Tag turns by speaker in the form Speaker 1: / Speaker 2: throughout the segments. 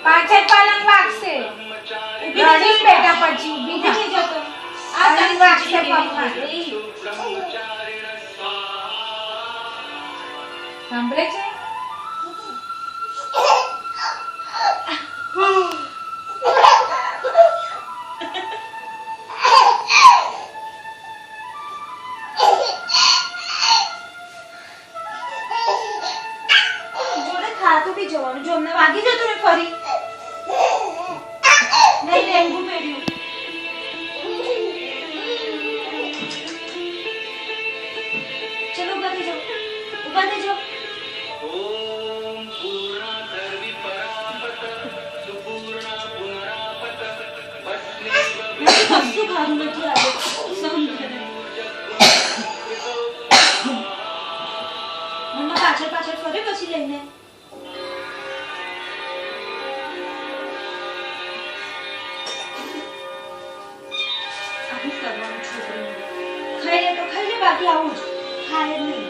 Speaker 1: પાછળ પલંગ વાગશે રડીશ બેટા પછી ઊભી થઈ જતો આ તને વાગશે પગમાં સાંભળે છે જોડે ખાતું બી જવાનું જો અમને વાગી જતું ને ફરી નહીં ડેન્ગુ પેડ્યું ચલો ઉભા થઈ જાઓ ઉભા થઈ જાઓ
Speaker 2: ઓમ પૂર્ણા સર્વી પરાપત સુપૂર્ણા પુનરાપત
Speaker 1: કશું ખારું નથી આવ્યું મમ્મા પાછળ પાછળ ફરે પછી લઈને ખાઈ લે તો ખાઈ લે બાકી આવું જ ખાય જ નહીં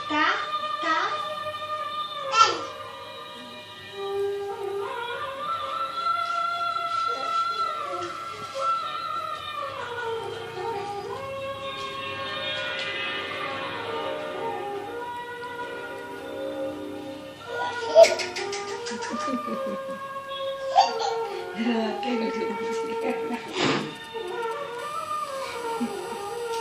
Speaker 1: કા કા
Speaker 3: ¿Qué